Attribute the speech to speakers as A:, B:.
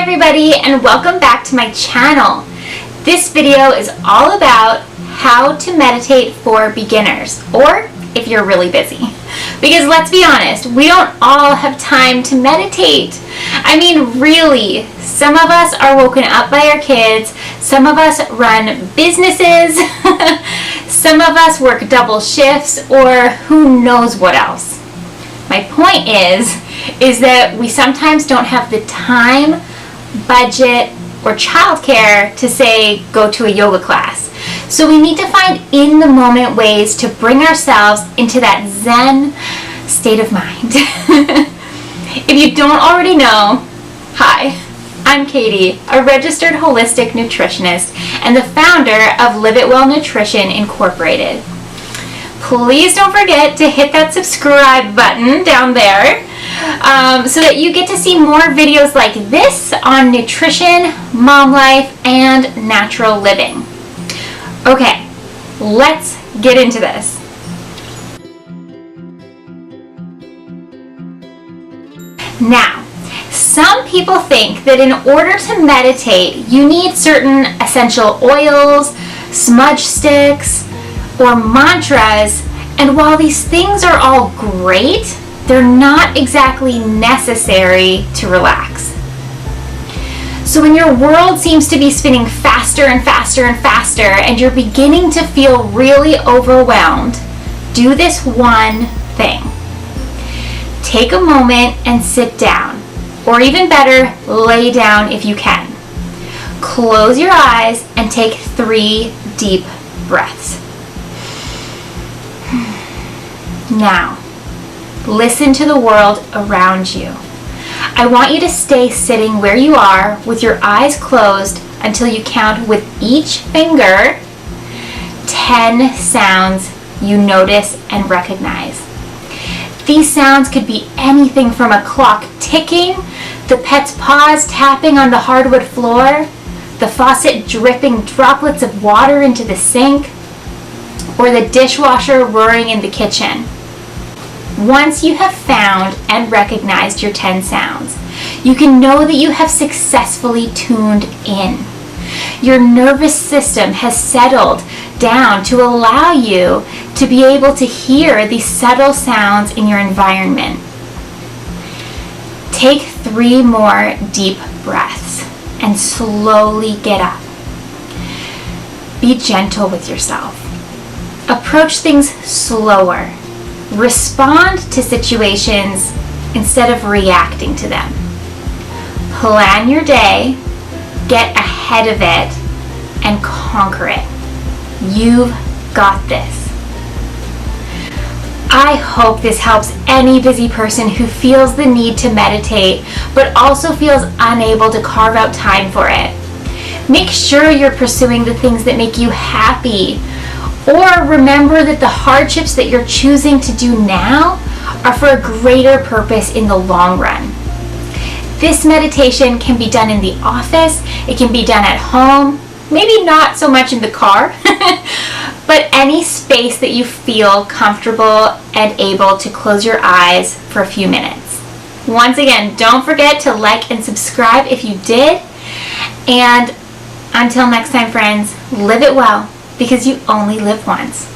A: everybody, and welcome back to my channel. This video is all about how to meditate for beginners, or if you're really busy. Because let's be honest, we don't all have time to meditate. I mean, really, some of us are woken up by our kids, some of us run businesses, some of us work double shifts, or who knows what else. My point is that we sometimes don't have the time, budget, or childcare to say go to a yoga class. So we need to find in-the-moment ways to bring ourselves into that Zen state of mind. If you don't already know, hi, I'm Katie, a registered holistic nutritionist and the founder of Live It Well Nutrition Incorporated. Please don't forget to hit that subscribe button down there so that you get to see more videos like this on nutrition, mom life, and natural living. Okay, let's get into this. Now, some people think that in order to meditate, you need certain essential oils, smudge sticks, or mantras, and while these things are all great, they're not exactly necessary to relax. So when your world seems to be spinning faster and faster and faster, and you're beginning to feel really overwhelmed, do this one thing. Take a moment and sit down, or even better, lay down if you can. Close your eyes and take 3 deep breaths. Now, listen to the world around you. I want you to stay sitting where you are with your eyes closed until you count with each finger 10 sounds you notice and recognize. These sounds could be anything from a clock ticking, the pet's paws tapping on the hardwood floor, the faucet dripping droplets of water into the sink, or the dishwasher roaring in the kitchen. Once you have found and recognized your 10 sounds, you can know that you have successfully tuned in. Your nervous system has settled down to allow you to be able to hear these subtle sounds in your environment. Take 3 more deep breaths and slowly get up. Be gentle with yourself. Approach things slower. Respond to situations instead of reacting to them. Plan your day, get ahead of it, and conquer it. You've got this. I hope this helps any busy person who feels the need to meditate, but also feels unable to carve out time for it. Make sure you're pursuing the things that make you happy. Or remember that the hardships that you're choosing to do now are for a greater purpose in the long run. This meditation can be done in the office, it can be done at home, maybe not so much in the car, but any space that you feel comfortable and able to close your eyes for a few minutes. Once again, don't forget to like and subscribe if you did. And until next time, friends, live it well, because you only live once.